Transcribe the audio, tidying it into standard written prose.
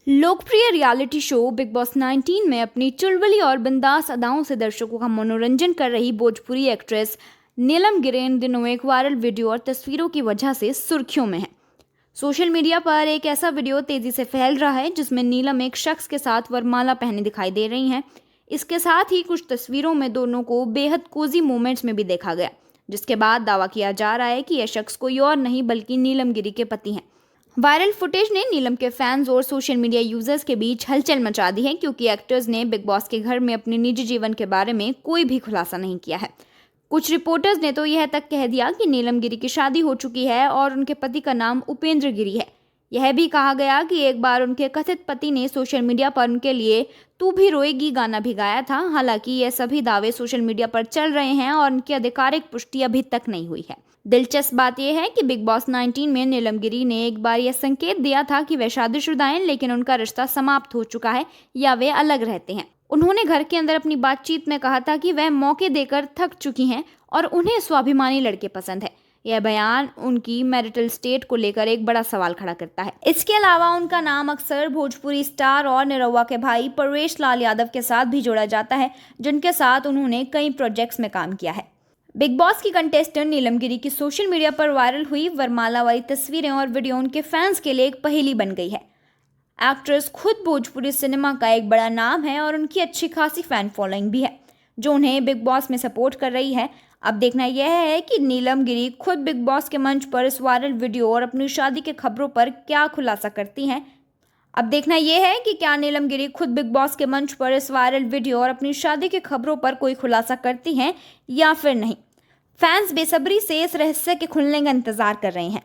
लोकप्रिय reality show big boss 19 में अपनी चुलबुली और बिंदास अदाओं से दर्शकों का मनोरंजन कर रही भोजपुरी एक्ट्रेस नीलम गिरी इन दिनों एक वायरल वीडियो और तस्वीरों की वजह से सुर्खियों में है। सोशल मीडिया पर एक ऐसा वीडियो तेजी से फैल रहा है जिसमें नीलम एक शख्स के साथ वरमाला पहने दिखाई दे रही हैं। इसके साथ ही कुछ तस्वीरों में दोनों को बेहद कोजी मोमेंट्स में भी देखा गया, जिसके बाद दावा किया जा रहा है कि यह शख्स कोई और नहीं बल्कि नीलम गिरी के पति हैं। वायरल फुटेज ने नीलम के फैंस और सोशल मीडिया यूजर्स के बीच हलचल मचा दी है, क्योंकि एक्टर्स ने बिग बॉस के घर में अपने निजी जीवन के बारे में कोई भी खुलासा नहीं किया है। कुछ रिपोर्टर्स ने तो यह तक कह दिया कि नीलम गिरी की शादी हो चुकी है और उनके पति का नाम उपेंद्र गिरी है। यह भी कहा गया कि एक बार उनके कथित पति ने सोशल मीडिया पर उनके लिए तू भी रोएगी गाना भी गाया था। हालांकि ये सभी दावे सोशल मीडिया पर चल रहे हैं और उनकी आधिकारिक पुष्टि अभी तक नहीं हुई है। दिलचस्प बात यह है कि बिग बॉस 19 में नीलम गिरी ने एक बार यह संकेत दिया था कि वे शादीशुदा हैं, लेकिन उनका रिश्ता समाप्त हो चुका है या वे अलग रहते हैं। उन्होंने घर के अंदर अपनी बातचीत में कहा था कि वह मौके देकर थक चुकी हैं और उन्हें स्वाभिमानी लड़के पसंद है। यह बयान उनकी मैरिटल स्टेट को लेकर एक बड़ा सवाल खड़ा करता है। इसके अलावा उनका नाम अक्सर भोजपुरी स्टार और निरहुआ के भाई परेश लाल यादव के साथ भी जोड़ा जाता है, जिनके साथ उन्होंने कई प्रोजेक्ट्स में काम किया है। बिग बॉस की कंटेस्टेंट नीलम गिरी की सोशल मीडिया पर वायरल हुई वरमाला वाली तस्वीरें और वीडियो उनके फैंस के लिए एक पहेली बन गई है। एक्ट्रेस खुद भोजपुरी सिनेमा का एक बड़ा नाम है और उनकी अच्छी खासी फैन फॉलोइंग भी है, जो उन्हें बिग बॉस में सपोर्ट कर रही है। अब देखना यह है कि नीलम गिरी खुद बिग बॉस के मंच पर इस वायरल वीडियो और अपनी शादी के खबरों पर क्या खुलासा करती हैं। अब देखना यह है कि क्या नीलम गिरी खुद बिग बॉस के मंच पर इस वायरल वीडियो और अपनी शादी के खबरों पर कोई खुलासा करती हैं या फिर नहीं। फैंस बेसब्री से इस रहस्य के खुलने का इंतजार कर रहे हैं।